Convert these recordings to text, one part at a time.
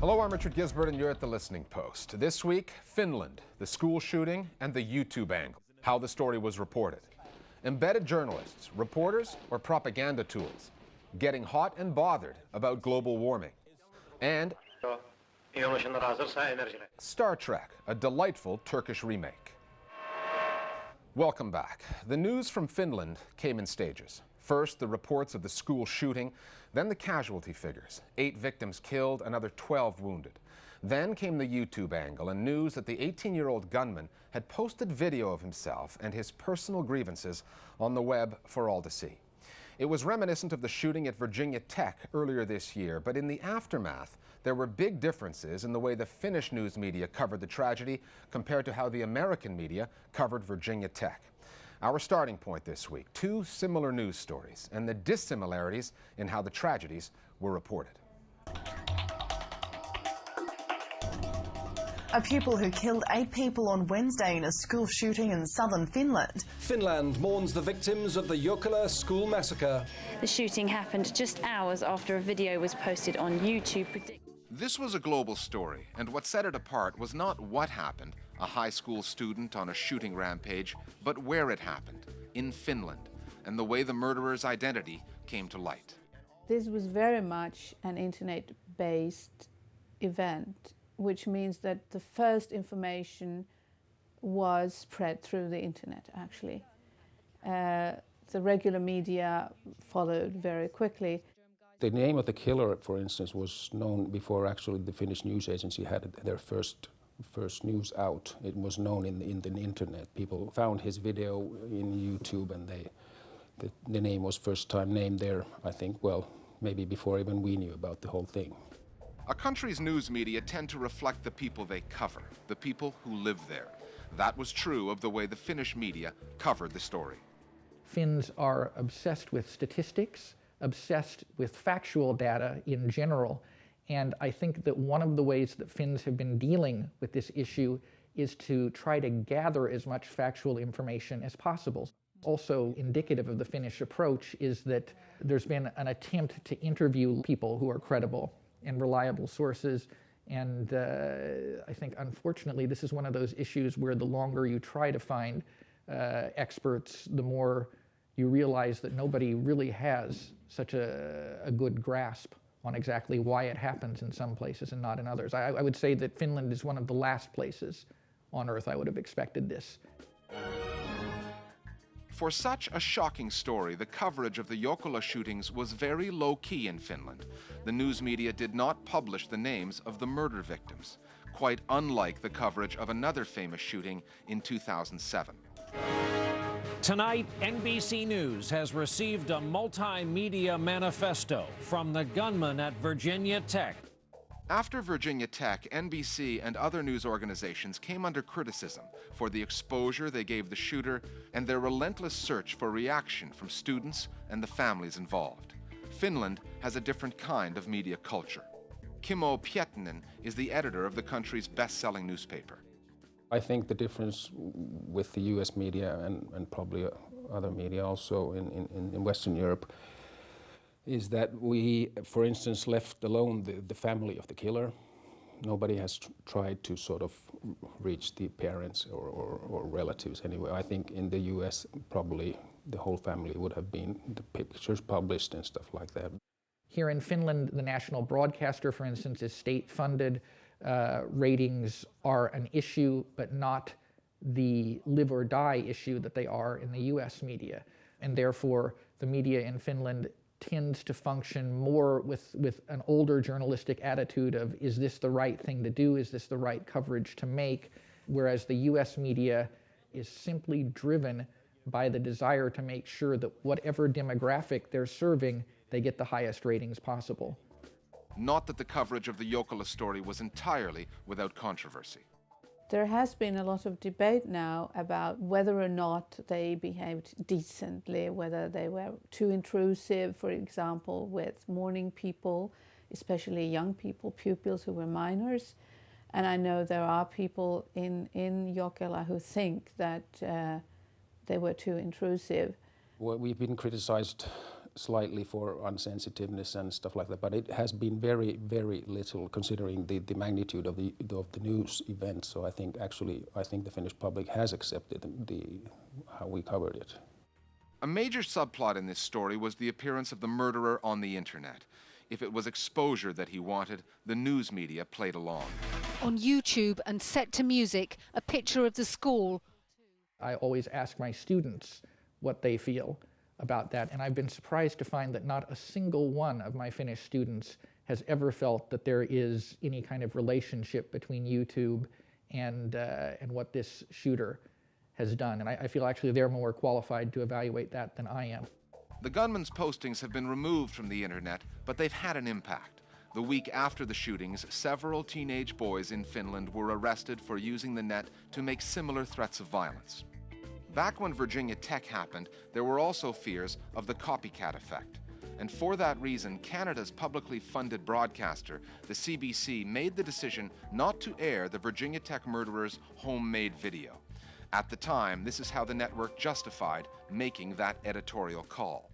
Hello, I'm Richard Gizbert, and you're at the Listening Post. This week, Finland, the school shooting, and the YouTube angle, how the story was reported. Embedded journalists, reporters, or propaganda tools, getting hot and bothered about global warming. And Star Trek, a delightful Turkish remake. Welcome back. The news from Finland came in stages. First, the reports of the school shooting, then the casualty figures, 8 victims killed, another 12 wounded. Then came the YouTube angle and news that the 18-year-old gunman had posted video of himself and his personal grievances on the web for all to see. It was reminiscent of the shooting at Virginia Tech earlier this year, but in the aftermath, there were big differences in the way the Finnish news media covered the tragedy compared to how the American media covered Virginia Tech. Our starting point this week, 2 similar news stories and the dissimilarities in how the tragedies were reported. A pupil who killed 8 people on Wednesday in a school shooting in southern Finland. Finland mourns the victims of the Jokela school massacre. The shooting happened just hours after a video was posted on YouTube. This was a global story, and what set it apart was not what happened, a high school student on a shooting rampage, but where it happened, in Finland, and the way the murderer's identity came to light. This was very much an internet-based event, which means that the first information was spread through the internet, actually. The regular media followed very quickly. The name of the killer, for instance, was known before actually the Finnish news agency had their first news out. It was known in the internet. People found his video in YouTube, and the name was first time named there, I think, well, maybe before even we knew about the whole thing. A country's news media tend to reflect the people they cover, the people who live there. That was true of the way the Finnish media covered the story. Finns are obsessed with statistics, obsessed with factual data in general, and I think that one of the ways that Finns have been dealing with this issue is to try to gather as much factual information as possible. Also indicative of the Finnish approach is that there's been an attempt to interview people who are credible and reliable sources, and I think unfortunately this is one of those issues where the longer you try to find experts, the more you realize that nobody really has such a good grasp on exactly why it happens in some places and not in others. I would say that Finland is one of the last places on earth I would have expected this. For such a shocking story, the coverage of the Jokela shootings was very low-key in Finland. The news media did not publish the names of the murder victims, quite unlike the coverage of another famous shooting in 2007. Tonight, NBC News has received a multimedia manifesto from the gunman at Virginia Tech. After Virginia Tech, NBC and other news organizations came under criticism for the exposure they gave the shooter and their relentless search for reaction from students and the families involved. Finland has a different kind of media culture. Kimmo Piettinen is the editor of the country's best-selling newspaper. I think the difference with the US media and probably other media also in Western Europe is that we, for instance, left alone the family of the killer. Nobody has tried to sort of reach the parents or relatives anyway. I think in the US probably the whole family would have been the pictures published and stuff like that. Here in Finland, the national broadcaster, for instance, is state-funded. Ratings are an issue, but not the live or die issue that they are in the US media. And therefore, the media in Finland tends to function more with an older journalistic attitude of, is this the right thing to do? Is this the right coverage to make? Whereas the US media is simply driven by the desire to make sure that whatever demographic they're serving, they get the highest ratings possible. Not that the coverage of the Jokela story was entirely without controversy. There has been a lot of debate now about whether or not they behaved decently, whether they were too intrusive, for example, with mourning people, especially young people, pupils who were minors. And I know there are people in Jokela who think that they were too intrusive. Well, we've been criticized slightly for unsensitiveness and stuff like that, but it has been very, very little considering the magnitude of the news event. So I think the Finnish public has accepted how we covered it. A major subplot in this story was the appearance of the murderer on the internet. If it was exposure that he wanted, the news media played along. On YouTube and set to music, a picture of the school. I always ask my students what they feel about that, and I've been surprised to find that not a single one of my Finnish students has ever felt that there is any kind of relationship between YouTube and what this shooter has done. And I feel actually they're more qualified to evaluate that than I am. The gunman's postings have been removed from the internet, but they've had an impact. The week after the shootings, several teenage boys in Finland were arrested for using the net to make similar threats of violence. Back when Virginia Tech happened, there were also fears of the copycat effect. And for that reason, Canada's publicly funded broadcaster, the CBC, made the decision not to air the Virginia Tech murderer's homemade video. At the time, this is how the network justified making that editorial call.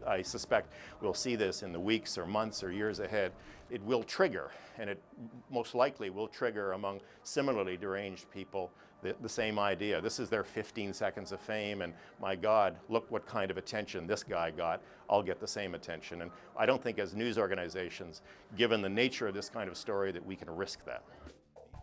I suspect we'll see this in the weeks or months or years ahead. It will trigger, and it most likely will trigger among similarly deranged people the same idea. This is their 15 seconds of fame, and my God, look what kind of attention this guy got. I'll get the same attention. And I don't think as news organizations, given the nature of this kind of story, that we can risk that.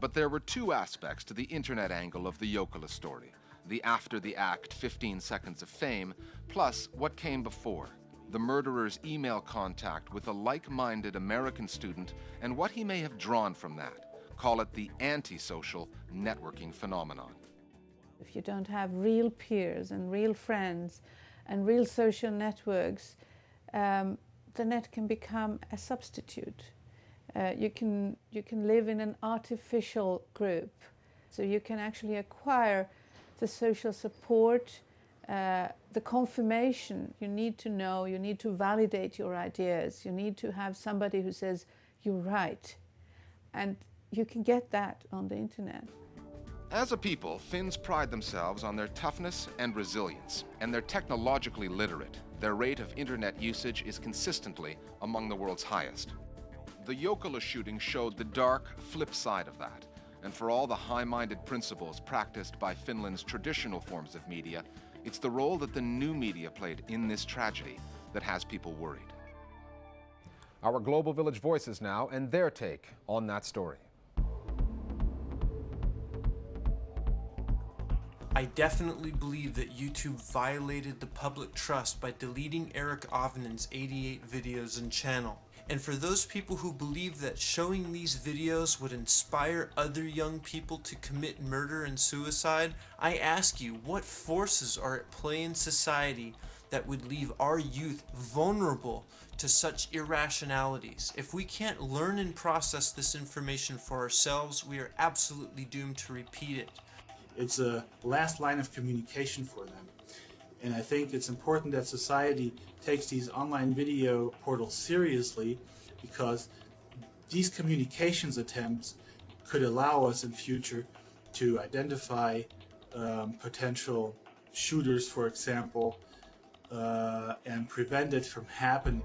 But there were two aspects to the internet angle of the Jokela story: the after the act 15 seconds of fame, plus what came before: the murderer's email contact with a like-minded American student and what he may have drawn from that. Call it the antisocial networking phenomenon. If you don't have real peers and real friends and real social networks, the net can become a substitute. You can live in an artificial group, so you can actually acquire the social support, the confirmation. You need to know, you need to validate your ideas, you need to have somebody who says you're right, and you can get that on the internet. As a people, Finns pride themselves on their toughness and resilience, and they're technologically literate. Their rate of internet usage is consistently among the world's highest. The Jokela shooting showed the dark flip side of that, and for all the high-minded principles practiced by Finland's traditional forms of media, it's the role that the new media played in this tragedy that has people worried. Our Global Village voices now, and their take on that story. I definitely believe that YouTube violated the public trust by deleting Eric Avenen's 88 videos and channel. And for those people who believe that showing these videos would inspire other young people to commit murder and suicide, I ask you, what forces are at play in society that would leave our youth vulnerable to such irrationalities? If we can't learn and process this information for ourselves, we are absolutely doomed to repeat it. It's a last line of communication for them. And I think it's important that society takes these online video portals seriously, because these communications attempts could allow us in future to identify potential shooters, for example, and prevent it from happening.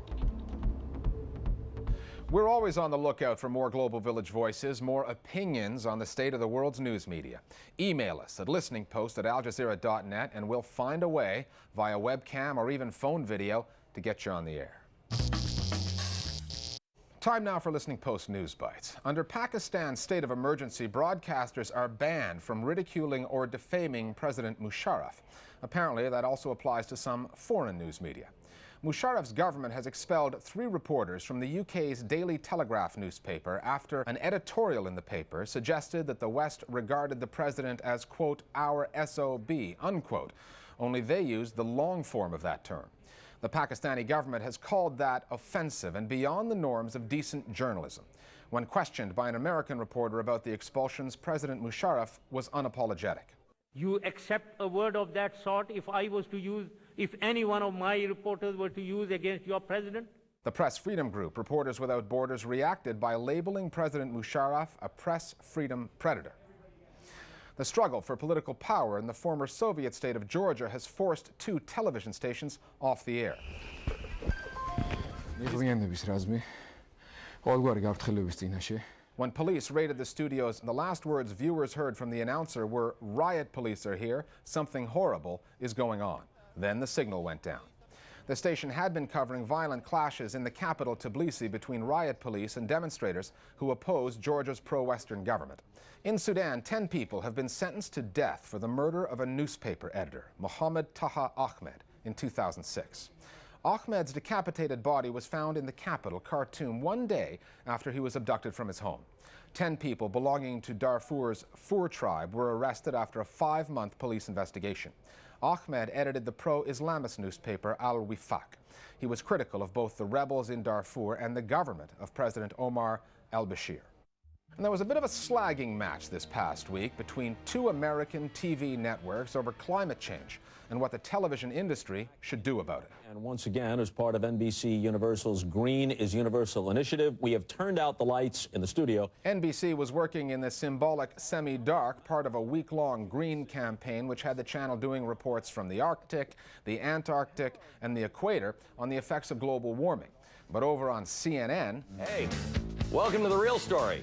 We're always on the lookout for more Global Village voices, more opinions on the state of the world's news media. Email us at listeningpost@aljazeera.net, and we'll find a way, via webcam or even phone video, to get you on the air. Time now for Listening Post News Bites. Under Pakistan's state of emergency, broadcasters are banned from ridiculing or defaming President Musharraf. Apparently, that also applies to some foreign news media. Musharraf's government has expelled 3 reporters from the UK's Daily Telegraph newspaper after an editorial in the paper suggested that the West regarded the president as, quote, our SOB, unquote. Only they used the long form of that term. The Pakistani government has called that offensive and beyond the norms of decent journalism. When questioned by an American reporter about the expulsions, President Musharraf was unapologetic. You accept a word of that sort if any one of my reporters were to use against your president? The press freedom group Reporters Without Borders reacted by labeling President Musharraf a press freedom predator. The struggle for political power in the former Soviet state of Georgia has forced 2 television stations off the air. When police raided the studios, the last words viewers heard from the announcer were, "Riot police are here, something horrible is going on." Then the signal went down. The station had been covering violent clashes in the capital Tbilisi between riot police and demonstrators who opposed Georgia's pro-Western government. In Sudan, 10 people have been sentenced to death for the murder of a newspaper editor, Mohammed Taha Ahmed, in 2006. Ahmed's decapitated body was found in the capital, Khartoum, 1 day after he was abducted from his home. 10 people belonging to Darfur's Fur tribe were arrested after a 5-month police investigation. Ahmed edited the pro-Islamist newspaper Al-Wifaq. He was critical of both the rebels in Darfur and the government of President Omar al-Bashir. And there was a bit of a slagging match this past week between 2 American TV networks over climate change and what the television industry should do about it. And once again, as part of NBC Universal's Green is Universal initiative, we have turned out the lights in the studio. NBC was working in the symbolic semi-dark, part of a week-long green campaign which had the channel doing reports from the Arctic, the Antarctic, and the equator on the effects of global warming. But over on CNN... Hey, welcome to The Real Story.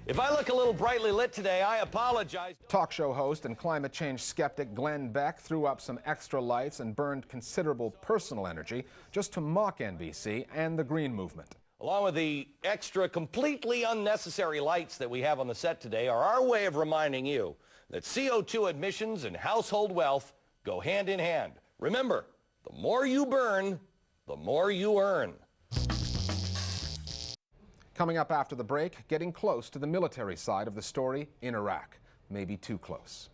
If I look a little brightly lit today, I apologize. Talk show host and climate change skeptic Glenn Beck threw up some extra lights and burned considerable personal energy just to mock NBC and the green movement. Along with the extra, completely unnecessary lights that we have on the set today are our way of reminding you that CO2 emissions and household wealth go hand in hand. Remember, the more you burn, the more you earn. Coming up after the break, getting close to the military side of the story in Iraq. Maybe too close.